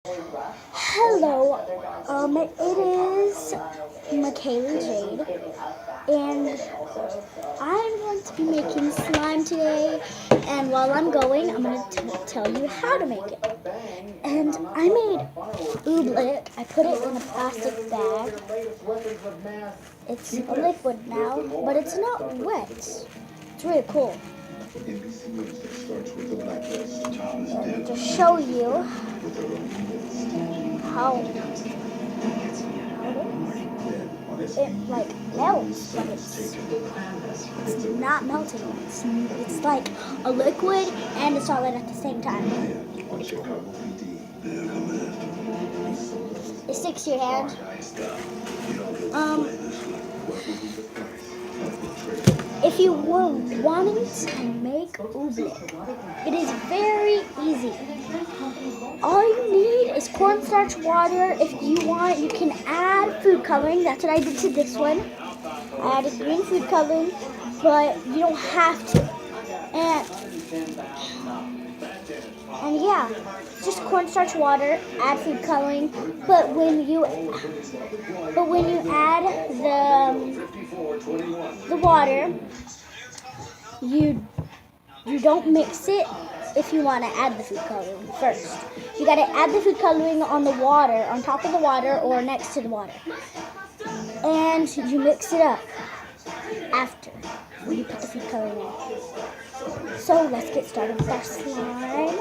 Hello, it is Michaela Jade, and I'm going to be making slime today, and while I'm going, I'm going to tell you how to make it. And I made oobleck. I put it in a plastic bag. It's a liquid now, but it's not wet. It's really cool. And to show you how it like melts, but it's not melting. It's like a liquid and a solid at the same time. It sticks to your hand. If you were wanting to make oobleck, it is very easy. All you need is cornstarch, water. If you want, you can add food coloring. That's what I did to this one. I added green food coloring, but you don't have to. And yeah, just cornstarch, water, add food coloring. But when you add the water, you don't mix it. If you want to add the food coloring first, you got to add the food coloring on the water, on top of the water or next to the water, and you mix it up after when you put the food coloring in. So let's get started with our slime.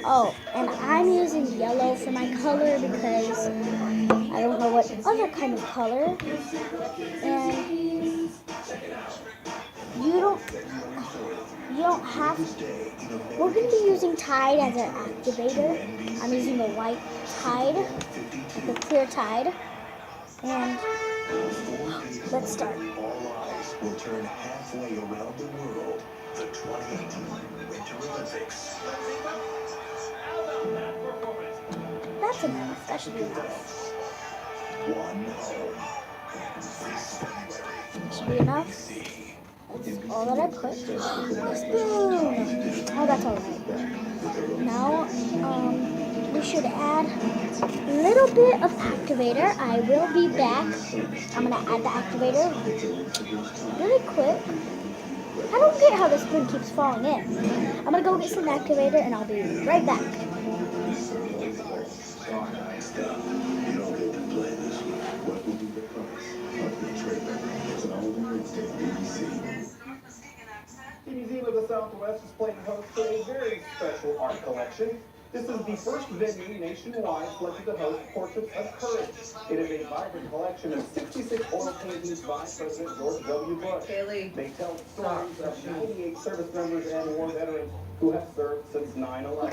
Oh, and I'm using yellow for my color because I don't know what other kind of color. And you don't have to. We're going to be using Tide as an activator. I'm using a white Tide, like a clear Tide. And let's start. Will turn halfway around the world. The 2018 Winter Olympics. That's enough. That should be enough. One home. This February. Should be enough. That's all that I put. Spoon. Oh, that's all right. Now, we should add a little bit of activator. I will be back. I'm gonna add the activator really quick. I don't get how the spoon keeps falling in. I'm gonna go get some activator and I'll be right back. Museum of the Southwest is playing host to a very special art collection. This is the first venue nationwide selected to host Portraits of Courage. It is a vibrant collection of 66 oil paintings by President George W. Bush. They tell stories of 98 service members and war veterans who have served since 9/11.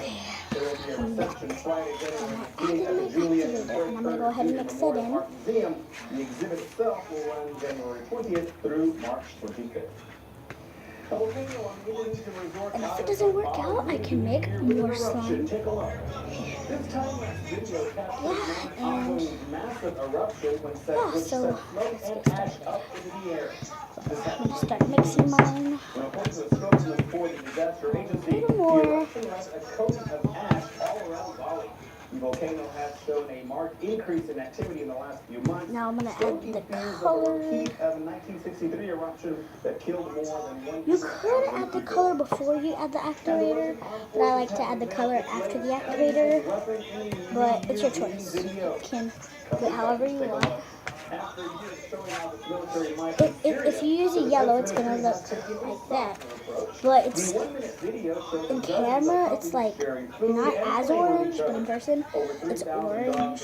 There will be a reception Friday, January 18th at the Juliet I'm going to go ahead and mix it in. Museum. The exhibit itself will run January 20th through March 25th. And if it doesn't work out, I can make more slime. Yeah, and yeah, so let's get started. I'm gonna start mixing mine. A little more. The volcano has shown a marked increase in activity in the last few months. Now I'm going to add the color. Of a 1963 eruption that killed more than 1. You could add the color before you add the activator, but I like to add the color after the activator. But it's your choice. You can do it however you want. If you use a yellow, it's going to look like that. But it's in camera, it's like not as orange, but in person, it's orange.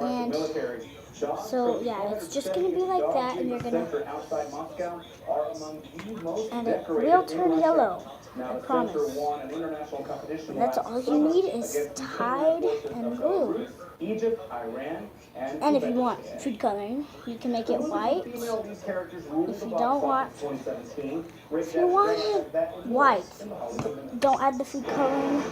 And so yeah, it's just going to be like that, and you're going to, and it will turn yellow. I promise. That's all you need is Tide and glue. And if you want food coloring, you can make it white. If you don't want, if you want it white, don't add the food coloring,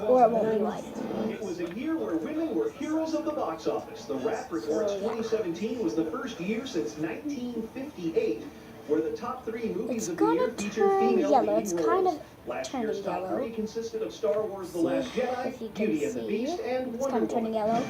or it won't be white. It was a year where women were heroes of the box office. The Wrap reports 2017 was the first year since 1958 where the top 3 movies It's of the year gonna featured turn female yellow. leading It's roles. kind of Last turning year's top yellow. three consisted of Star Wars: The See Last if Jedi, you can Beauty and the see. Beast, and It's Wonder kind of turning Woman. yellow.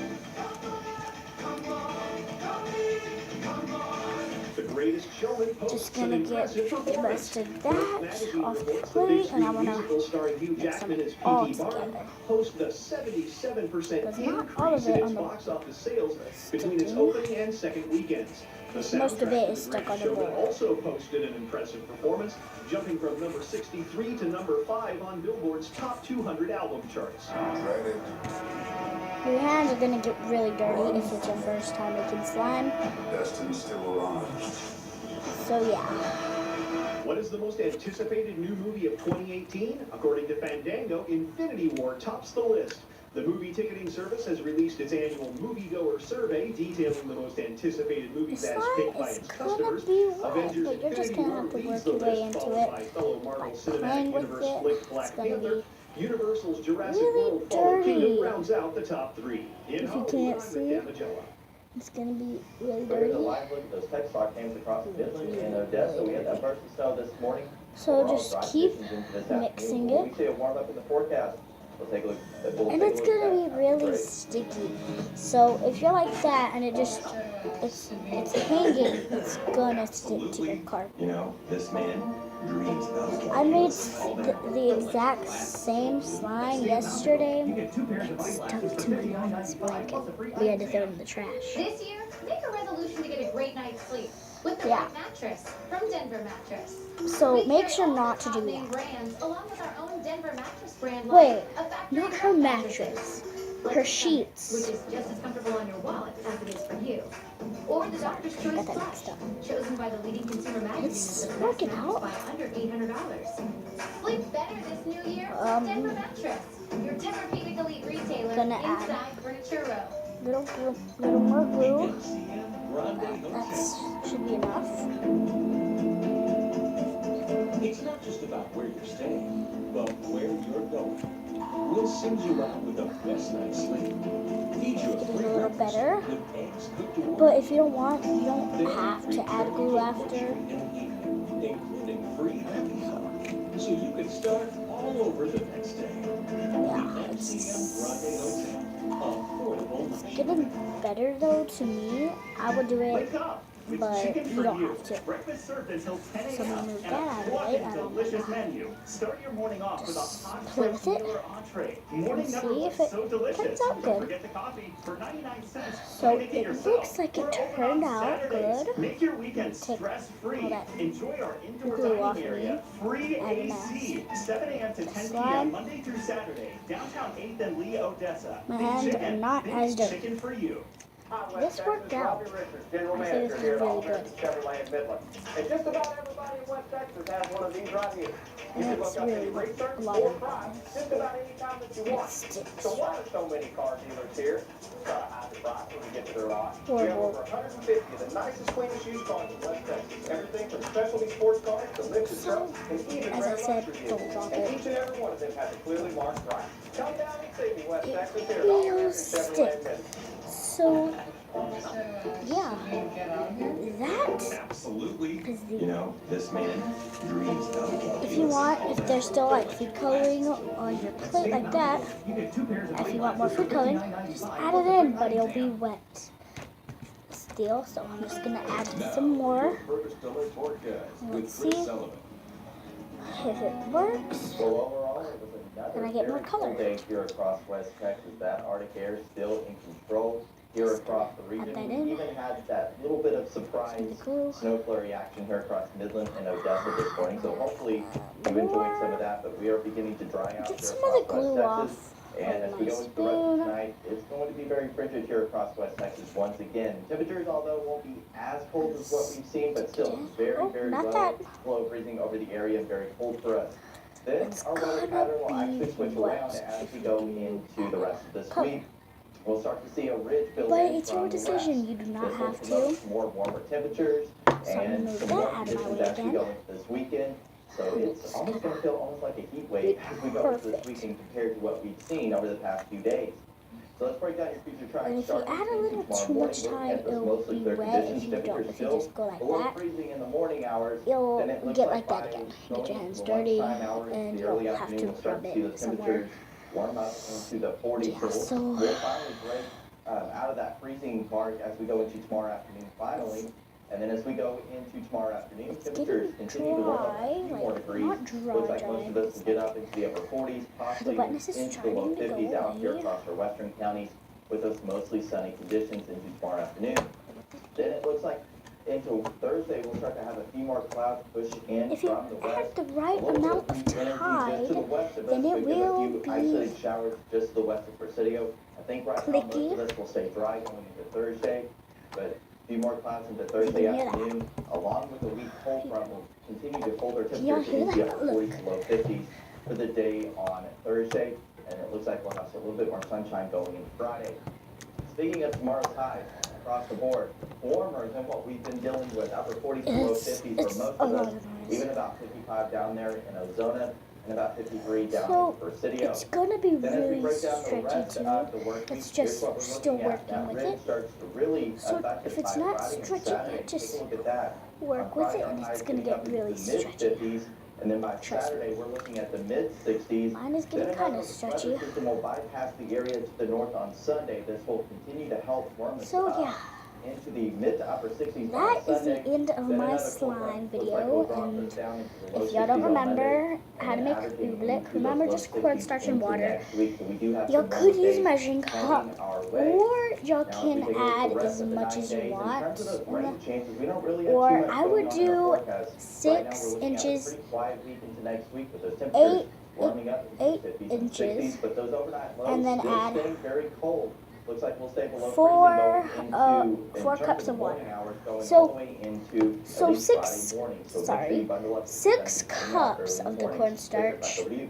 The Greatest Showman Just posts gonna an get impressive the performance. rest of Brave that Magazine off the reports the plate, big and I screen wanna musical starring Hugh mix Jackman them as all P.T. Barnum together. posted a 77% But not all increase of in it its on the box office sales between its sticking. opening and second weekends. The Most of soundtrack it to is The stuck Greatest on the Showman board. also posted an impressive performance, jumping from number 63 to number 5 on Billboard's top 200 album charts. Your hands are gonna get really dirty if it's your first time making slime. Destiny's still around. So yeah. What is the most anticipated new movie of 2018? According to Fandango, Infinity War tops the list. The movie ticketing service has released its annual moviegoer survey detailing the most anticipated movies The as slime picked by is its gonna customers. be wet, Avengers but you're just Infinity gonna War have to leads work the your way list, into followed it. by fellow Marvel By Cinematic playing with Universe it, flick it's Black gonna Panther. be Universal's Jurassic really World Fallen Kingdom dirty. rounds out the top 3. In If you Hollywood, can't I'm see, Rick Damigella. it's gonna be really So here's a dirty. live look at those text stock cams across Midland and Odessa. We had that burst of snow this morning. So Overall, just dry keep conditions into this mixing afternoon. it. We see a warm up in the forecast. We'll take a look. And it's gonna be really sticky. So if you're like that and it's hanging, it's gonna stick to your carpet. You know, this man dreams of. I made the exact same slime yesterday. It stuck to my mom's blanket. We had to throw it in the trash. This year, make a resolution to get a great night's sleep with the Yeah. right mattress from Denver Mattress. So We make carry sure all not the to top do name that. brands, along with our own Denver Mattress brand Wait, line of factory not her built mattress, Like her the sheets. Which is just as comfortable on your wallet as it is for you. Or the Doctor's Choice Got that Plus, mixed up. chosen by the leading consumer magazine It's as the best working mattress out. by under $800. Sleep better this new year with Denver Mattress, your Tempur-Pedic Elite retailer Gonna add inside Furniture Row. Little more glue. That should be enough. It's not just about where you're staying, but where you're going. We'll send you out with the best night's sleep. Feed you a Get it free a little breakfast better. with eggs cooked to order. But if you don't want, you don't have to add glue after. Including free happy hour. So you can start all over the next day. Yeah, The MCM Grande Hotel. Affordable it's luxury. getting better though to me. I would do it, Wake up! It's but chicken you for don't you. have to. Breakfast served until 10 So I'm a.m. gonna move and that a out of the way. swapping I don't delicious know. menu. Start your morning off with a hot play with it Mueller entree. Morning and never see looks if it so delicious. turns out Don't good. forget the coffee for 99 cents. So Make it yourself. looks like it We're open turned on out Saturdays. good. Make your weekend Take stress-free. all that Enjoy our indoor glue off dining me. area. Free Add a AC. 7 a.m. to 10 p.m. slime. Monday through Saturday. Downtown 8th and Lee, Odessa. My Think hands are chicken. not Think as dirty. chicken for you. This worked out. General I say this Manager is here at really All good. American Chevrolet in Midland. And just about everybody in West Texas has one of these right here. You And can it's look up really any research a lot or of price just about any time that you want. sticks. So why are so many car dealers here? Try to hide the price when we get to their lot. We have Horrible. over 150 of the nicest, cleanest used cars in West Texas. Everything from specialty sports cars to lifted trucks and even As I rare said, luxury don't vehicles. drop And it. each and every one of them has a clearly marked price. Come down and see me, West It Texas, here at All will American Chevrolet in stick. Midland. So yeah, that Absolutely. is You the. know, this man dreams of. If you want, if there's still like food coloring on your plate like that, if you want more food coloring, just add it in, but it'll be wet still. So I'm just gonna add some more. Burgers Delay Forecast Let's with Chris see. Sullivan. If it works, Well, overall, it was another Then I get more very cool color. day here across West Texas. That Arctic air still in control here across the region. that We in. even had that little bit of surprise the glue. snow flurry action here across Midland and Odessa this morning. So hopefully you enjoyed some of that, but we are beginning to dry out Get here some of the across glue West off. Texas. And as of we my go into the rest of spoon. tonight, it's going to be very frigid here across West Texas once again. Temperatures, although won't be as cold as what we've seen, but still very, Oh, very not low. that. Below freezing over the area and very cold for us. Then It's our weather gonna pattern will actually be switch wet. around as we go into the rest of this Color. week. We'll start to see a ridge build But in it's from your the decision. west. You do not This will have promote to. more warmer temperatures So I'm gonna and move some that more out of my conditions way as we again. go into this weekend. So it's almost going to feel almost like a heat wave as we go into this Perfect. weekend compared to what we've seen over the past few days. So let's break down your future track. And if you add a little too much time, it'll be wet. If you don't, if you just go like that, freezing in the morning hours, you'll then it looks get like like that by again. going Get your hands into dirty, lunchtime hours, and the early you'll have afternoon, to we'll start rub to see the it somewhere. temperatures warm up into the 40s. Yeah, so we'll finally break out of that freezing mark as we go into tomorrow afternoon finally. And then as we go into tomorrow afternoon, it's temperatures getting continue to warm up dry, a few more like degrees. not dry, Looks like most of us will get up into the upper 40s, possibly The wetness is into the low starting to 50s go out here away. across our western counties with those mostly sunny conditions into tomorrow afternoon. Then it looks like into Thursday we'll start to have a few more clouds push in if you from the west. add the right A little amount bit of weak energy tide, just to the west of us, then it so give a will few be isolated showers just to the west of Presidio. I think right now most clicky. of us will stay dry going into Thursday, but a few more clouds into Thursday You can hear that. afternoon, along with the weak cold front will continue to hold our Can y'all temperatures hear into the that? upper Look. 40s and low 50s for the day on Thursday, and it looks like we'll have a little bit more sunshine going into Friday. Speaking of tomorrow's highs across the board, warmer than what we've been dealing with, upper 40s to low 50s for It's most a of lot us, of noise. even about 55 down there in Ozona, and about 53 down So, in Presidio. it's gonna be Then as we really break down the stretchy rest too. of the work It's week, here's just what we're still looking at. working That with ridge it. starts to really So, affect if us it's by not Friday and stretchy, Saturday. just Take a look at that. work On with Friday, it, our and highs it's gonna getting up get into really the stretchy. mid-50s, and then by Trust me. Saturday we're looking at the mid-60s. Mine is Then getting kind another of stretchy. weather system will bypass the area to the north on Sunday. This will continue to help warm us So up yeah, into the mid to upper 60s by that is Sunday. the end of Then my another cold slime front looks like video, will drop us and down into the low if y'all don't 60s on Monday, remember how to and make averaging oobleck, into those remember low just 60s cornstarch and into water. next week. So we do have Y'all some could warmer use days measuring cup, coming our way. or y'all Now, as we can take a look at add the rest as of the much 9 as you days, in want. terms of those in rain the- chances, we don't really have Or too much I going would on in do our forecast. Right now, we're 6 looking at a inches, pretty quiet week into next week with those temperatures warming up into the 50s and inches, 60s, but those overnight lows and then still add staying very cold. Looks like we'll stay below four, freezing going into, in 4 terms cups the of water. morning hours, going So- all the way into at so least 6 Friday morning. So make sorry, sure you bundle up 6 and come out cups early in of the morning. cornstarch. Back over to you.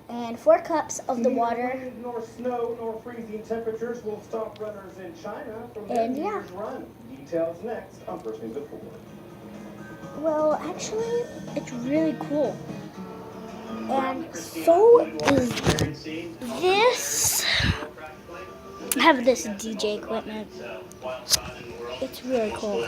and 4 cups of the Neither water. wind nor snow nor freezing temperatures will stop runners in China from their And New yeah. Year's run. Details next on First News at 4. Well, actually, it's really cool. And so is this. I have this DJ equipment. It's really cool.